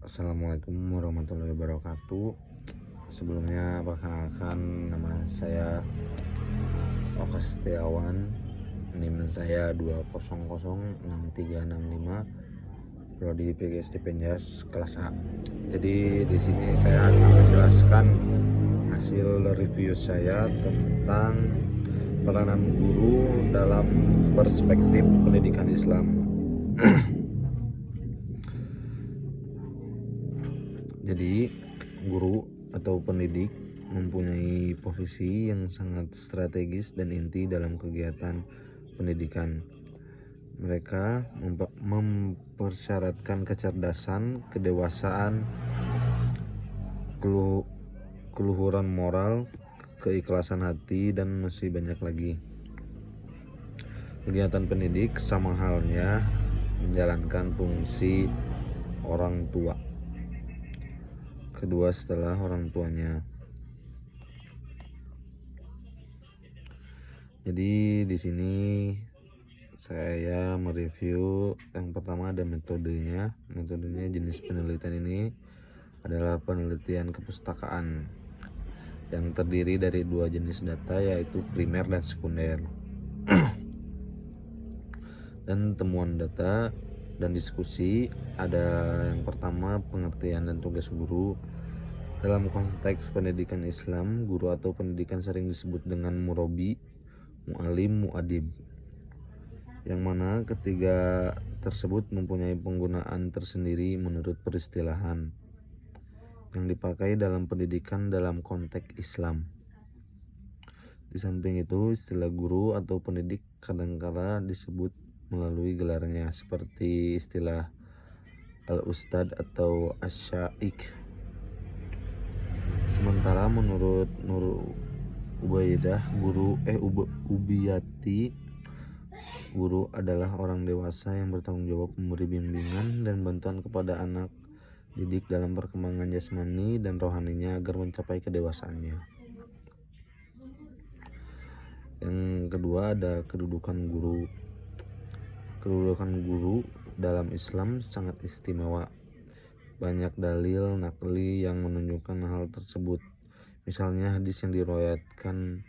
Assalamualaikum warahmatullahi wabarakatuh. Sebelumnya perkenalkan, nama saya Oka Setiawan. NIM saya 2006365, prodi PGSD Penjas kelas A. Jadi di sini saya akan menjelaskan hasil review saya tentang peranan guru dalam perspektif pendidikan Islam. Jadi guru atau pendidik mempunyai posisi yang sangat strategis dan inti dalam kegiatan pendidikan. Mereka mempersyaratkan kecerdasan, kedewasaan, keluhuran moral, keikhlasan hati, dan masih banyak lagi. Kegiatan pendidik sama halnya menjalankan fungsi orang tua kedua setelah orang tuanya. Jadi di sini saya mereview yang pertama ada metodenya. Metodenya jenis penelitian ini adalah penelitian kepustakaan yang terdiri dari dua jenis data, yaitu primer dan sekunder. Dan temuan data dan diskusi ada yang pertama pengertian dan tugas guru. Dalam konteks pendidikan Islam, guru atau pendidikan sering disebut dengan murabi, mu'alim, mu'adib, yang mana ketiga tersebut mempunyai penggunaan tersendiri menurut peristilahan yang dipakai dalam pendidikan dalam konteks Islam. Di samping itu, istilah guru atau pendidik kadangkala disebut melalui gelarnya, seperti istilah al-ustad atau asyaik. Sementara menurut Nur Ubaidah, Ubiyati, guru adalah orang dewasa yang bertanggung jawab memberi bimbingan dan bantuan kepada anak didik dalam perkembangan jasmani dan rohaninya agar mencapai kedewasaannya. Yang kedua ada kedudukan guru. Kedudukan guru dalam Islam sangat istimewa. Banyak dalil nakli yang menunjukkan hal tersebut. Misalnya hadis yang diriwayatkan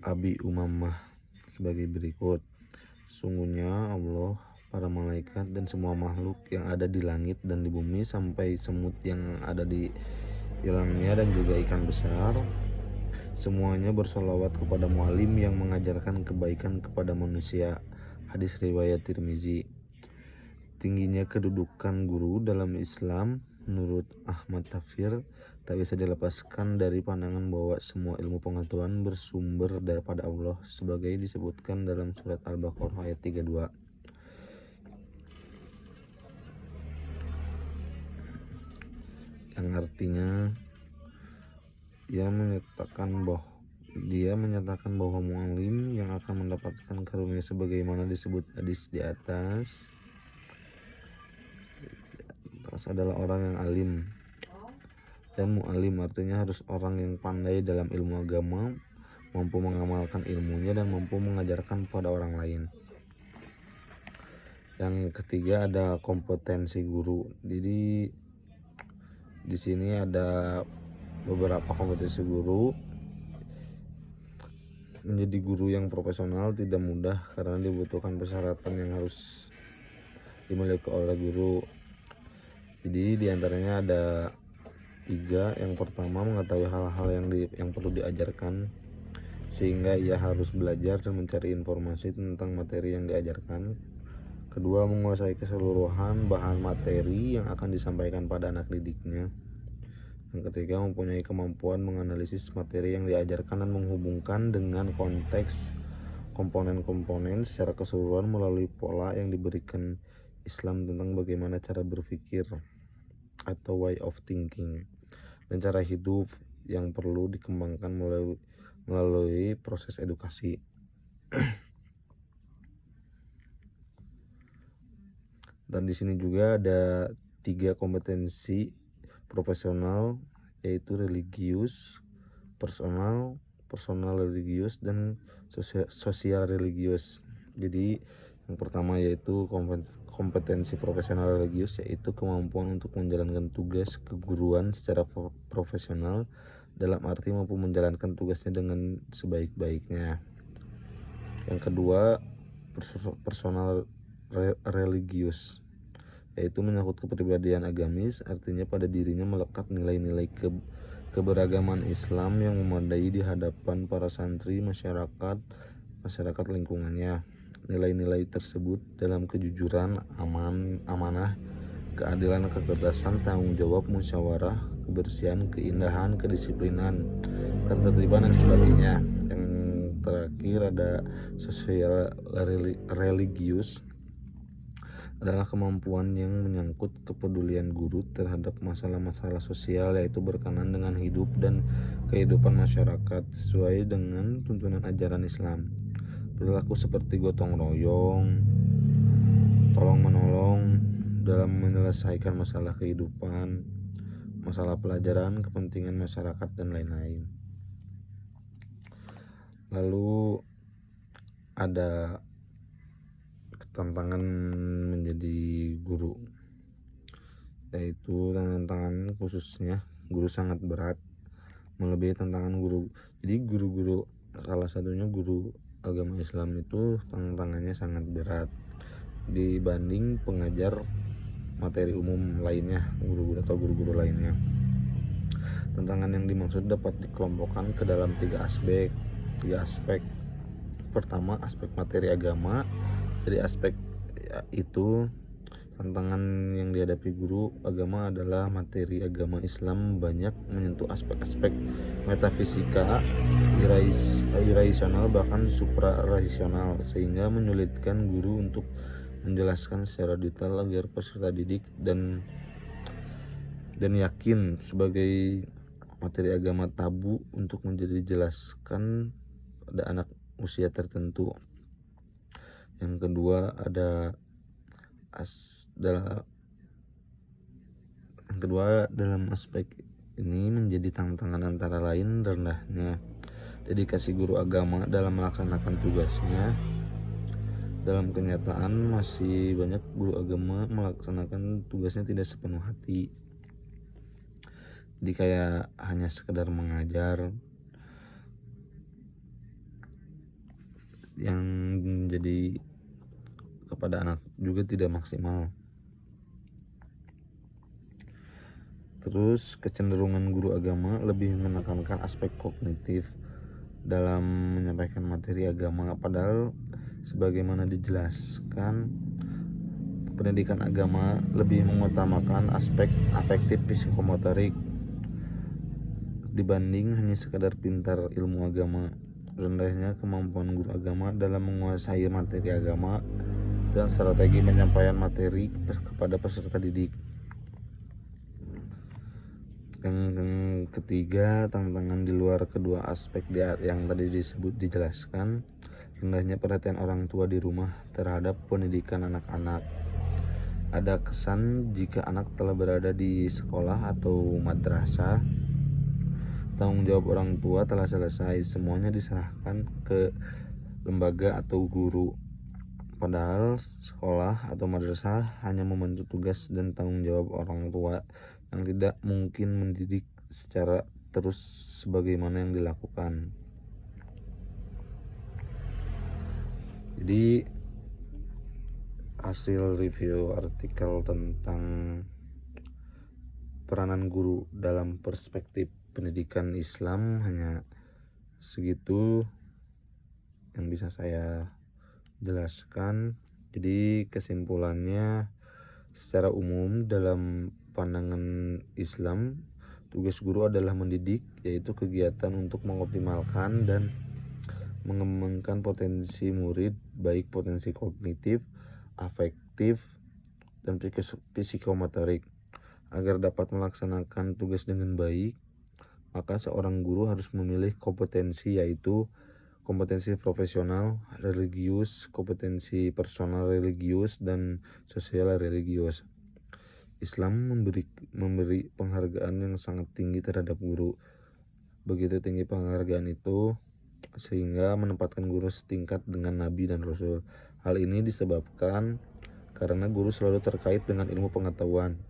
Abi Umamah sebagai berikut. Sungguhnya Allah, para malaikat, dan semua makhluk yang ada di langit dan di bumi, sampai semut yang ada di hilangnya dan juga ikan besar, semuanya bersolawat kepada mu'alim yang mengajarkan kebaikan kepada manusia. Hadis riwayat Tirmizi. Tingginya kedudukan guru dalam Islam menurut Ahmad Tafsir tak bisa dilepaskan dari pandangan bahwa semua ilmu pengetahuan bersumber daripada Allah, sebagai disebutkan dalam surat Al-Baqarah ayat 32. Yang artinya dia menyatakan bahwa mu'alim yang akan mendapatkan karunia sebagaimana disebut hadis di atas adalah orang yang alim. Dan mu'alim artinya harus orang yang pandai dalam ilmu agama, mampu mengamalkan ilmunya, dan mampu mengajarkan kepada orang lain. Yang ketiga ada kompetensi guru. Jadi di sini ada beberapa kompetensi guru. Menjadi guru yang profesional tidak mudah karena dibutuhkan persyaratan yang harus dimiliki oleh guru. Jadi diantaranya ada 3. Yang pertama, mengetahui hal-hal yang perlu diajarkan, sehingga ia harus belajar dan mencari informasi tentang materi yang diajarkan. Kedua, menguasai keseluruhan bahan materi yang akan disampaikan pada anak didiknya. Yang ketiga, mempunyai kemampuan menganalisis materi yang diajarkan dan menghubungkan dengan konteks komponen-komponen secara keseluruhan melalui pola yang diberikan Islam tentang bagaimana cara berpikir atau way of thinking, dan cara hidup yang perlu dikembangkan melalui proses edukasi. Dan di sini juga ada 3 kompetensi profesional, yaitu religius, personal religius, dan sosial religius. Jadi Yang pertama yaitu kompetensi profesional religius, yaitu kemampuan untuk menjalankan tugas keguruan secara profesional, dalam arti mampu menjalankan tugasnya dengan sebaik-baiknya. Yang kedua, personal religius, yaitu menyangkut kepribadian agamis, artinya pada dirinya melekat nilai-nilai keberagaman Islam yang memadai di hadapan para santri, masyarakat lingkungannya. Nilai-nilai tersebut dalam kejujuran, amanah, keadilan, kecerdasan, tanggung jawab, musyawarah, kebersihan, keindahan, kedisiplinan, ketertiban, dan sebagainya. Yang terakhir ada sosial religius, adalah kemampuan yang menyangkut kepedulian guru terhadap masalah-masalah sosial, yaitu berkenan dengan hidup dan kehidupan masyarakat sesuai dengan tuntunan ajaran Islam. Perilaku seperti gotong royong, tolong menolong dalam menyelesaikan masalah kehidupan, masalah pelajaran, kepentingan masyarakat, dan lain-lain. Lalu ada tantangan menjadi guru, yaitu tantangan khususnya guru sangat berat, melebihi tantangan guru. Jadi guru-guru, salah satunya guru agama Islam itu tantangannya sangat berat dibanding pengajar materi umum lainnya, guru-guru lainnya. Tantangan yang dimaksud dapat dikelompokkan ke dalam tiga aspek. Pertama, aspek materi agama. Dari aspek itu, tantangan yang dihadapi guru agama adalah materi agama Islam banyak menyentuh aspek-aspek metafisika, irasional, bahkan suprarasional, sehingga menyulitkan guru untuk menjelaskan secara detail agar peserta didik dan yakin sebagai materi agama tabu untuk menjadi dijelaskan pada anak usia tertentu. Yang kedua dalam aspek ini menjadi tantangan antara lain rendahnya dedikasi guru agama dalam melaksanakan tugasnya. Dalam kenyataan masih banyak guru agama melaksanakan tugasnya tidak sepenuh hati. Jadi kayak hanya sekedar mengajar, yang jadi kepada anak juga tidak maksimal. Terus kecenderungan guru agama lebih menekankan aspek kognitif dalam menyampaikan materi agama, padahal sebagaimana dijelaskan, pendidikan agama lebih mengutamakan aspek afektif psikomotorik dibanding hanya sekadar pintar ilmu agama. Rendahnya kemampuan guru agama dalam menguasai materi agama dan strategi penyampaian materi kepada peserta didik. Yang ketiga, tantangan di luar kedua aspek yang tadi dijelaskan, rendahnya perhatian orang tua di rumah terhadap pendidikan anak-anak. Ada kesan jika anak telah berada di sekolah atau madrasah, tanggung jawab orang tua telah selesai, semuanya diserahkan ke lembaga atau guru. Padahal sekolah atau madrasah hanya membantu tugas dan tanggung jawab orang tua yang tidak mungkin mendidik secara terus sebagaimana yang dilakukan. Jadi hasil review artikel tentang peranan guru dalam perspektif pendidikan Islam hanya segitu yang bisa saya jelaskan. Jadi kesimpulannya, secara umum dalam pandangan Islam, tugas guru adalah mendidik, yaitu kegiatan untuk mengoptimalkan dan mengembangkan potensi murid, baik potensi kognitif, afektif, dan psikomotorik. Agar dapat melaksanakan tugas dengan baik, maka seorang guru harus memilih kompetensi, yaitu kompetensi profesional religius, kompetensi personal religius, dan sosial religius. Islam memberi penghargaan yang sangat tinggi terhadap guru. Begitu tinggi penghargaan itu sehingga menempatkan guru setingkat dengan nabi dan rasul. Hal ini disebabkan karena guru selalu terkait dengan ilmu pengetahuan,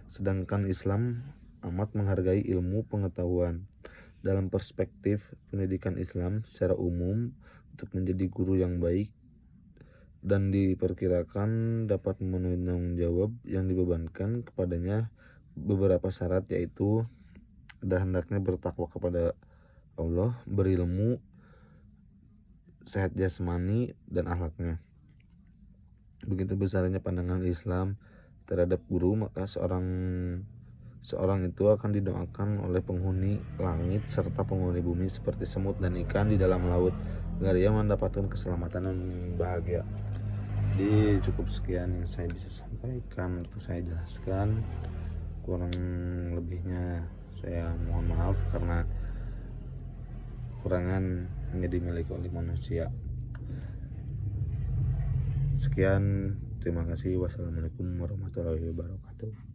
sedangkan Islam amat menghargai ilmu pengetahuan. Dalam perspektif pendidikan Islam secara umum, untuk menjadi guru yang baik dan diperkirakan dapat memenuhi tanggung jawab yang dibebankan kepadanya beberapa syarat, yaitu hendaknya bertakwa kepada Allah, berilmu, sehat jasmani dan akhlaknya. Begitu besarnya pandangan Islam terhadap guru, maka seorang itu akan didoakan oleh penghuni langit serta penghuni bumi seperti semut dan ikan di dalam laut agar ia mendapatkan keselamatan dan bahagia. Jadi cukup sekian yang saya bisa sampaikan, itu saya jelaskan. Kurang lebihnya saya mohon maaf karena kekurangan hanya dimiliki oleh manusia. Sekian, terima kasih. Wassalamualaikum warahmatullahi wabarakatuh.